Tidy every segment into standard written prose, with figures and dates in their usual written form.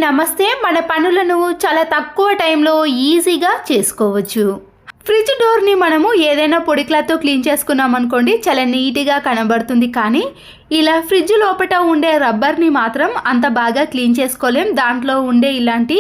నమస్తే. మన పనులను చాలా తక్కువ టైంలో ఈజీగా చేసుకోవచ్చు. ఫ్రిడ్జ్ డోర్ని మనము ఏదైనా పొడి క్లాత్తో క్లీన్ చేసుకున్నాం అనుకోండి, చాలా నీట్గా కనబడుతుంది. కానీ ఇలా ఫ్రిడ్జ్ లోపల ఉండే రబ్బర్ని మాత్రం అంత బాగా క్లీన్ చేసుకోలేం. దాంట్లో ఉండే ఇలాంటి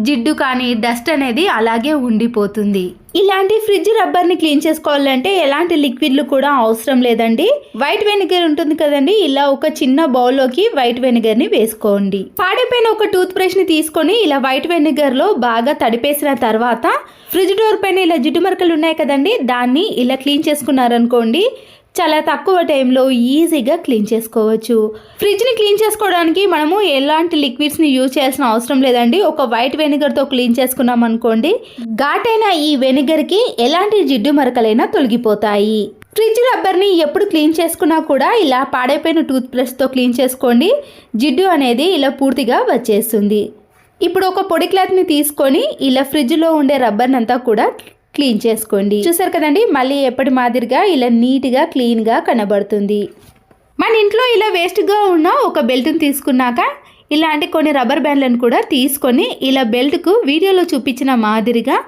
జిడ్డు కానీ డస్ట్ అనేది అలాగే ఉండిపోతుంది. ఇలాంటి ఫ్రిడ్జ్ రబ్బర్ని క్లీన్ చేసుకోవాలంటే ఎలాంటి లిక్విడ్లు కూడా అవసరం లేదండి. వైట్ వెనిగర్ ఉంటుంది కదండి, ఇలా ఒక చిన్న బౌల్లోకి వైట్ వెనిగర్ని వేసుకోండి. పాడైపోయిన ఒక టూత్ బ్రష్ని తీసుకొని ఇలా వైట్ వెనిగర్లో బాగా తడిపేసిన తర్వాత ఫ్రిడ్జ్ డోర్ పైన ఇలా జిడ్డు మరకలు ఉన్నాయి కదండి, దాన్ని ఇలా క్లీన్ చేసుకున్నారనుకోండి, చాలా తక్కువ టైంలో ఈజీగా క్లీన్ చేసుకోవచ్చు. ఫ్రిడ్జ్ని క్లీన్ చేసుకోవడానికి మనము ఎలాంటి లిక్విడ్స్ని యూజ్ చేయాల్సిన అవసరం లేదండి. ఒక వైట్ వెనిగర్తో క్లీన్ చేసుకున్నాం అనుకోండి, ఘాటైన ఈ వెనిగర్కి ఎలాంటి జిడ్డు మరకలైనా తొలగిపోతాయి. ఫ్రిడ్జ్ రబ్బర్ని ఎప్పుడు క్లీన్ చేసుకున్నా కూడా ఇలా పాడైపోయిన టూత్ బ్రష్తో క్లీన్ చేసుకోండి. జిడ్డు అనేది ఇలా పూర్తిగా వచ్చేస్తుంది. ఇప్పుడు ఒక పొడి క్లాత్ని తీసుకొని ఇలా ఫ్రిడ్జ్లో ఉండే రబ్బర్ని అంతా కూడా క్లీన్ చేసుకోండి. చూసారు కదండి, మళ్ళీ ఎప్పటి మాదిరిగా ఇలా నీట్గా క్లీన్గా కనబడుతుంది. మన ఇంట్లో ఇలా వేస్ట్గా ఉన్న ఒక బెల్ట్ని తీసుకున్నాక ఇలాంటి కొన్ని రబ్బర్ బ్యాండ్లను కూడా తీసుకొని ఇలా బెల్ట్కు వీడియోలో చూపించిన మాదిరిగా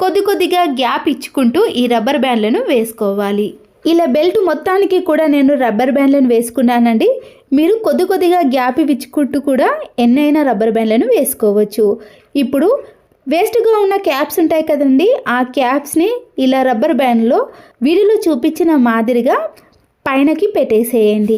కొద్దిగా గ్యాప్ ఇచ్చుకుంటూ ఈ రబ్బర్ బ్యాండ్లను వేసుకోవాలి. ఇలా బెల్ట్ మొత్తానికి కూడా నేను రబ్బర్ బ్యాండ్లను వేసుకున్నానండి. మీరు కొద్దిగా గ్యాప్ ఇచ్చుకుంటూ కూడా ఎన్నైనా రబ్బర్ బ్యాండ్లను వేసుకోవచ్చు. ఇప్పుడు వేస్ట్గా ఉన్న క్యాప్స్ ఉంటాయి కదండి, ఆ క్యాప్స్ని ఇలా రబ్బర్ బ్యాండ్లో వీడియోలో చూపించిన మాదిరిగా పైనకి పెట్టేసేయండి.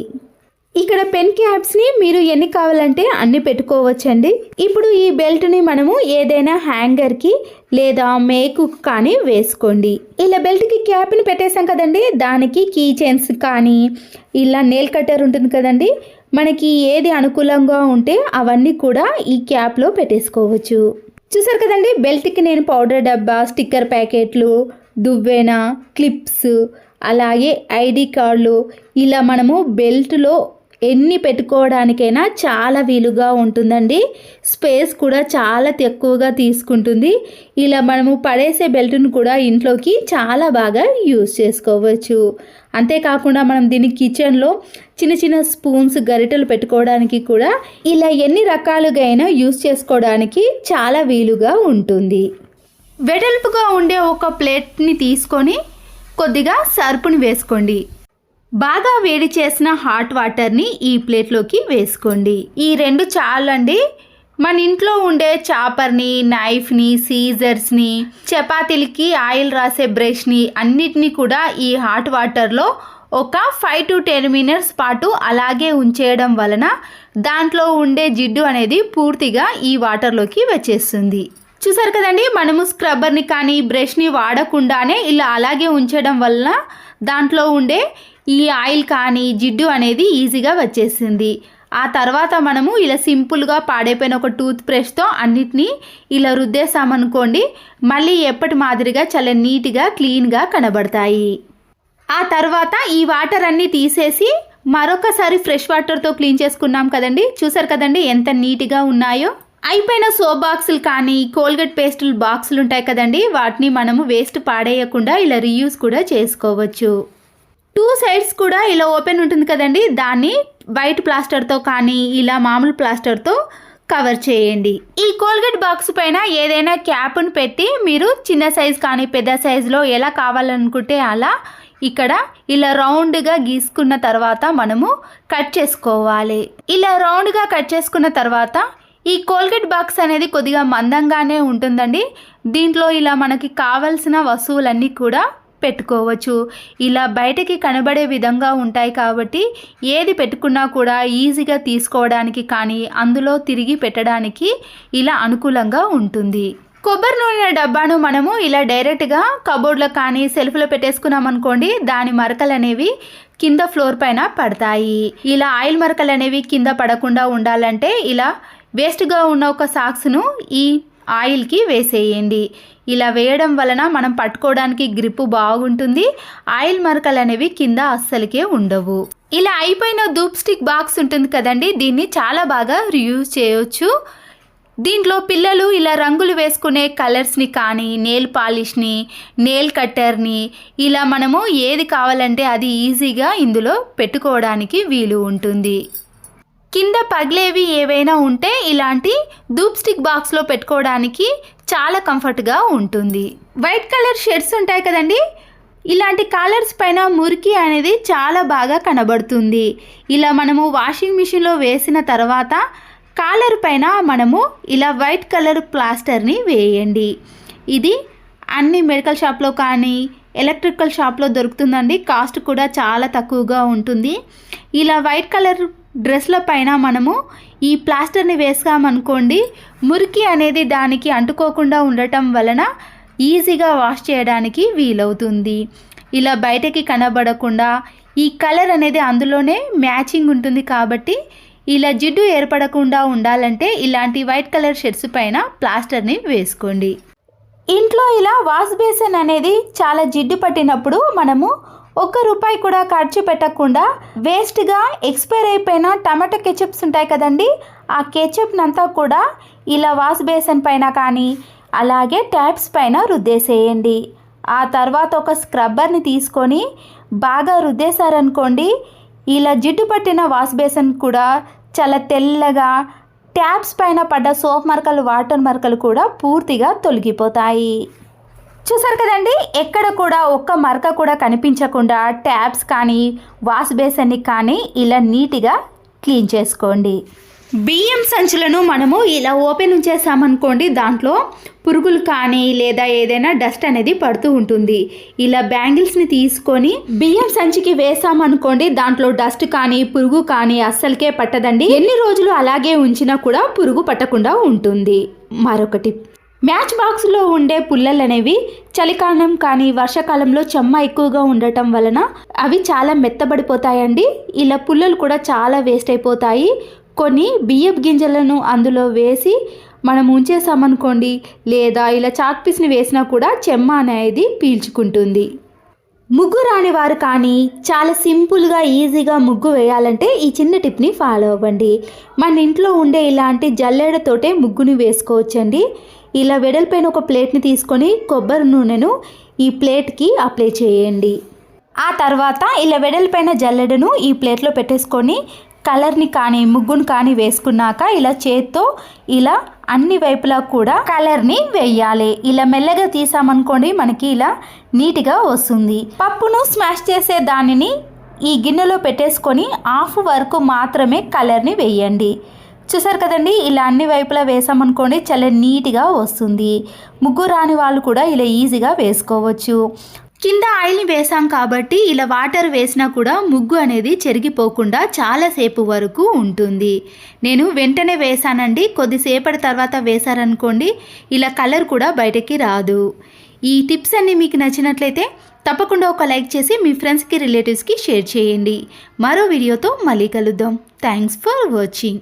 ఇక్కడ పెన్ క్యాప్స్ని మీరు ఎన్ని కావాలంటే అన్ని పెట్టుకోవచ్చండి. ఇప్పుడు ఈ బెల్ట్ని మనము ఏదైనా హ్యాంగర్కి లేదా మేకు కానీ వేసుకోండి. ఇలా బెల్ట్కి క్యాప్ని పెట్టేసాం కదండి, దానికి కీ చైన్స్ కానీ ఇలా నెయిల్ కట్టర్ ఉంటుంది కదండి, మనకి ఏది అనుకూలంగా ఉంటే అవన్నీ కూడా ఈ క్యాప్లో పెట్టేసుకోవచ్చు. చూసారు కదండి, బెల్ట్కి నేను పౌడర్ డబ్బా, స్టిక్కర్ ప్యాకెట్లు, దువ్వెన, క్లిప్స్, అలాగే ఐడి కార్డులు ఇలా మనము బెల్ట్లో ఎన్ని పెట్టుకోవడానికైనా చాలా వీలుగా ఉంటుందండి. స్పేస్ కూడా చాలా తక్కువగా తీసుకుంటుంది. ఇలా మనము పడేసే బెల్ట్ను కూడా ఇంట్లోకి చాలా బాగా యూజ్ చేసుకోవచ్చు. అంతేకాకుండా మనం దీన్ని కిచెన్లో చిన్న స్పూన్స్, గరిటెలు పెట్టుకోవడానికి కూడా ఇలా ఎన్ని రకాలుగా అయినా యూజ్ చేసుకోవడానికి చాలా వీలుగా ఉంటుంది. వెడల్పుగా ఉండే ఒక ప్లేట్ని తీసుకొని కొద్దిగా సర్పుని వేసుకోండి. బాగా వేడి చేసిన హాట్ వాటర్ని ఈ ప్లేట్లోకి వేసుకోండి. ఈ రెండు చాలండి. మన ఇంట్లో ఉండే చాపర్ని, నైఫ్ని, సీజర్స్ని, చపాతీలకి ఆయిల్ రాసే బ్రష్ని అన్నిటినీ కూడా ఈ హాట్ వాటర్లో ఒక 5 to 10 minutes పాటు అలాగే ఉంచేయడం వలన దాంట్లో ఉండే జిడ్డు అనేది పూర్తిగా ఈ వాటర్లోకి వచ్చేస్తుంది. చూసారు కదండి, మనము స్క్రబ్బర్ని కానీ బ్రష్ని వాడకుండానే ఇలా అలాగే ఉంచడం వలన దాంట్లో ఉండే ఈ ఆయిల్ కానీ జిడ్డు అనేది ఈజీగా వచ్చేసింది. ఆ తర్వాత మనము ఇలా సింపుల్గా పాడైపోయిన ఒక టూత్ బ్రష్తో అన్నిటినీ ఇలా రుద్దేసామనుకోండి, మళ్ళీ ఎప్పటి మాదిరిగా చాలా నీట్గా క్లీన్గా కనబడతాయి. ఆ తర్వాత ఈ వాటర్ అన్నీ తీసేసి మరొకసారి ఫ్రెష్ వాటర్తో క్లీన్ చేసుకున్నాం కదండి. చూసారు కదండి ఎంత నీట్గా ఉన్నాయో. అయిపోయిన సోప్ బాక్సులు కానీ కోల్గేట్ పేస్టుల బాక్సులు ఉంటాయి కదండి, వాటిని మనము వేస్ట్ పాడేయకుండా ఇలా రీయూజ్ కూడా చేసుకోవచ్చు. 2 సైడ్స్ కూడా ఇలా ఓపెన్ ఉంటుంది కదండి, దాన్ని వైట్ ప్లాస్టర్తో కానీ ఇలా మామూలు ప్లాస్టర్తో కవర్ చేయండి. ఈ కోల్గేట్ బాక్స్ పైన ఏదైనా క్యాప్ను పెట్టి మీరు చిన్న సైజ్ కానీ పెద్ద సైజులో ఎలా కావాలనుకుంటే అలా ఇక్కడ ఇలా రౌండ్గా గీసుకున్న తర్వాత మనము కట్ చేసుకోవాలి. ఇలా రౌండ్గా కట్ చేసుకున్న తర్వాత ఈ కోల్గేట్ బాక్స్ అనేది కొద్దిగా మందంగానే ఉంటుందండి. దీంట్లో ఇలా మనకి కావలసిన వస్తువులన్నీ కూడా పెట్టుకోవచ్చు. ఇలా బయటకి కనబడే విధంగా ఉంటాయి కాబట్టి ఏది పెట్టుకున్నా కూడా ఈజీగా తీసుకోవడానికి కానీ అందులో తిరిగి పెట్టడానికి ఇలా అనుకూలంగా ఉంటుంది. కొబ్బరి నూనె డబ్బాను మనము ఇలా డైరెక్ట్గా కబోర్డ్లో కానీ సెల్ఫ్లో పెట్టేసుకున్నాం అనుకోండి, దాని మరకలు అనేవి కింద ఫ్లోర్ పైన పడతాయి. ఇలా ఆయిల్ మరకలు అనేవి కింద పడకుండా ఉండాలంటే ఇలా వేస్ట్గా ఉన్న ఒక సాక్స్ను ఈ ఆయిల్కి వేసేయండి. ఇలా వేయడం వలన మనం పట్టుకోవడానికి గ్రిప్ బాగుంటుంది. ఆయిల్ మరకలు అనేవి కింద అస్సలకే ఉండవు. ఇలా అయిపోయిన ధూప్ స్టిక్ బాక్స్ ఉంటుంది కదండి, దీన్ని చాలా బాగా రీయూజ్ చేయొచ్చు. దీంట్లో పిల్లలు ఇలా రంగులు వేసుకునే కలర్స్ని కానీ నెయిల్ పాలిష్ని, నెయిల్ కట్టర్ని ఇలా మనము ఏది కావాలంటే అది ఈజీగా ఇందులో పెట్టుకోవడానికి వీలు ఉంటుంది. కింద పగిలేవి ఏవైనా ఉంటే ఇలాంటి ధూప్ స్టిక్ బాక్స్లో పెట్టుకోవడానికి చాలా కంఫర్ట్గా ఉంటుంది. వైట్ కలర్ షర్ట్స్ ఉంటాయి కదండి, ఇలాంటి కాలర్స్ పైన మురికి అనేది చాలా బాగా కనబడుతుంది. ఇలా మనము వాషింగ్ మిషన్లో వేసిన తర్వాత కాలర్ పైన మనము ఇలా వైట్ కలర్ ప్లాస్టర్ని వేయండి. ఇది అన్ని మెడికల్ షాప్లో కానీ ఎలక్ట్రికల్ షాప్లో దొరుకుతుందండి. కాస్ట్ కూడా చాలా తక్కువగా ఉంటుంది. ఇలా వైట్ కలర్ డ్రెస్ల పైన మనము ఈ ప్లాస్టర్ని వేసామనుకోండి, మురికి అనేది దానికి అంటుకోకుండా ఉండటం వలన ఈజీగా వాష్ చేయడానికి వీలవుతుంది. ఇలా బయటకి కనబడకుండా ఈ కలర్ అనేది అందులోనే మ్యాచింగ్ ఉంటుంది కాబట్టి ఇలా జిడ్డు ఏర్పడకుండా ఉండాలంటే ఇలాంటి వైట్ కలర్ షర్ట్స్ పైన ప్లాస్టర్ని వేసుకోండి. ఇంట్లో ఇలా వాష్ బేసిన్ అనేది చాలా జిడ్డు పట్టినప్పుడు మనము ₹1 కూడా ఖర్చు పెట్టకుండా వేస్ట్గా ఎక్స్పైర్ అయిపోయిన టమాటో కెచప్స్ ఉంటాయి కదండి, ఆ కెచప్నంతా కూడా ఇలా వాష్ బేసిన్ పైన కానీ అలాగే ట్యాప్స్ పైన రుద్దేసేయండి. ఆ తర్వాత ఒక స్క్రబ్బర్ని తీసుకొని బాగా రుద్దేశారనుకోండి, ఇలా జిడ్డు పట్టిన వాష్ బేసిన్ కూడా చాలా తెల్లగా, ట్యాప్స్ పైన పడ్డ సోప్ మరకలు, వాటర్ మరకలు కూడా పూర్తిగా తొలగిపోతాయి. చూసారు కదండి, ఎక్కడ కూడా ఒక్క మరక కూడా కనిపించకుండా ట్యాప్స్ కానీ వాష్ బేసిన్ని కానీ ఇలా నీట్గా క్లీన్ చేసుకోండి. బియ్యం సంచులను మనము ఇలా ఓపెన్ చేసామనుకోండి, దాంట్లో పురుగులు కానీ లేదా ఏదైనా డస్ట్ అనేది పడుతూ ఉంటుంది. ఇలా బ్యాంగిల్స్ని తీసుకొని బియ్యం సంచికి వేసామనుకోండి, దాంట్లో డస్ట్ కానీ పురుగు కానీ అస్సలకే పట్టదండి. ఎన్ని రోజులు అలాగే ఉంచినా కూడా పురుగు పట్టకుండా ఉంటుంది. మరొకటి, మ్యాచ్ బాక్స్లో ఉండే పుల్లలు అనేవి చలికాలం కానీ వర్షాకాలంలో చెమ్మ ఎక్కువగా ఉండటం వలన అవి చాలా మెత్తబడిపోతాయండి. ఇలా పుల్లలు కూడా చాలా వేస్ట్ అయిపోతాయి. కొన్ని బియ్యపు గింజలను అందులో వేసి మనం ఉంచేసామనుకోండి, లేదా ఇలా చాక్ పీస్ని వేసినా కూడా చెమ్మ అనేది పీల్చుకుంటుంది. ముగ్గు రాని వారు కానీ చాలా సింపుల్గా ఈజీగా ముగ్గు వేయాలంటే ఈ చిన్న టిప్ని ఫాలో అవ్వండి. మన ఇంట్లో ఉండే ఇలాంటి జల్లెడతోటే ముగ్గుని వేసుకోవచ్చండి. ఇలా వెడల్పైన ఒక ప్లేట్ని తీసుకొని కొబ్బరి నూనెను ఈ ప్లేట్కి అప్లై చేయండి. ఆ తర్వాత ఇలా వెడల్పైన జల్లెడను ఈ ప్లేట్లో పెట్టేసుకొని కలర్ని కానీ ముగ్గును కానీ వేసుకున్నాక ఇలా చేత్తో ఇలా అన్ని వైపులా కూడా కలర్ని వేయాలి. ఇలా మెల్లగా తీసామనుకోండి, మనకి ఇలా నీట్గా వస్తుంది. పప్పును స్మాష్ చేసే దానిని ఈ గిన్నెలో పెట్టేసుకొని హాఫ్ వరకు మాత్రమే కలర్ని వేయండి. చూసారు కదండి, ఇలా అన్ని వైపులా వేసామనుకోండి చాలా నీట్గా వస్తుంది. ముగ్గు రాని వాళ్ళు కూడా ఇలా ఈజీగా వేసుకోవచ్చు. కింద ఆయిల్ని వేసాం కాబట్టి ఇలా వాటర్ వేసినా కూడా ముగ్గు అనేది చెరిగిపోకుండా చాలాసేపు వరకు ఉంటుంది. నేను వెంటనే వేసానండి, కొద్దిసేపటి తర్వాత వేసారనుకోండి ఇలా కలర్ కూడా బయటకి రాదు. ఈ టిప్స్ అన్నీ మీకు నచ్చినట్లయితే తప్పకుండా ఒక లైక్ చేసి మీ ఫ్రెండ్స్కి, రిలేటివ్స్కి షేర్ చేయండి. మరో వీడియోతో మళ్ళీ కలుద్దాం. Thanks for watching.